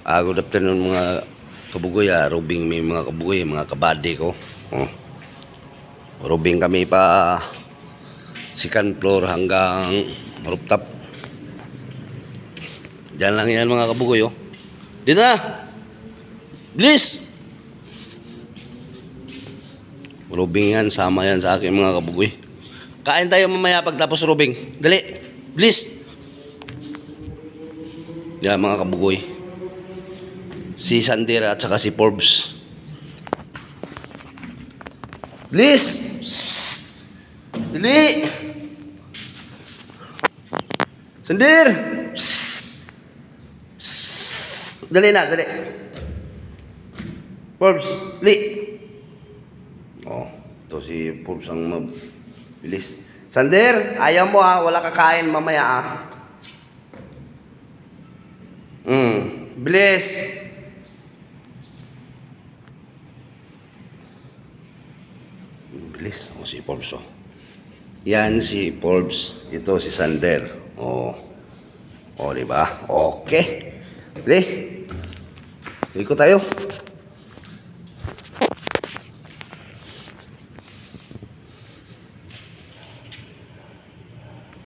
Good afternoon mga kabugoy, Robing may mga kabugoy, mga kabady ko. Robing kami pa second floor hanggang rooftop. Diyan lang yan mga kabugoy. Dito na! Bilis! Robing yan, sama yan sa akin mga kabugoy. Kain tayo mamaya pagtapos Robing. Dali! Bilis! Yan mga kabugoy. Si Sander at saka si Forbes. Bilis! Dali! Sander! Dali na, dali. Forbes, dali. Ito si Forbes ang mabilis. Sander, ayaw mo wala kakain mamaya bilis. Bilis. Si Forbes Yan si Forbes. Ito si Sander. Diba? Okay. Dali. Ikot tayo.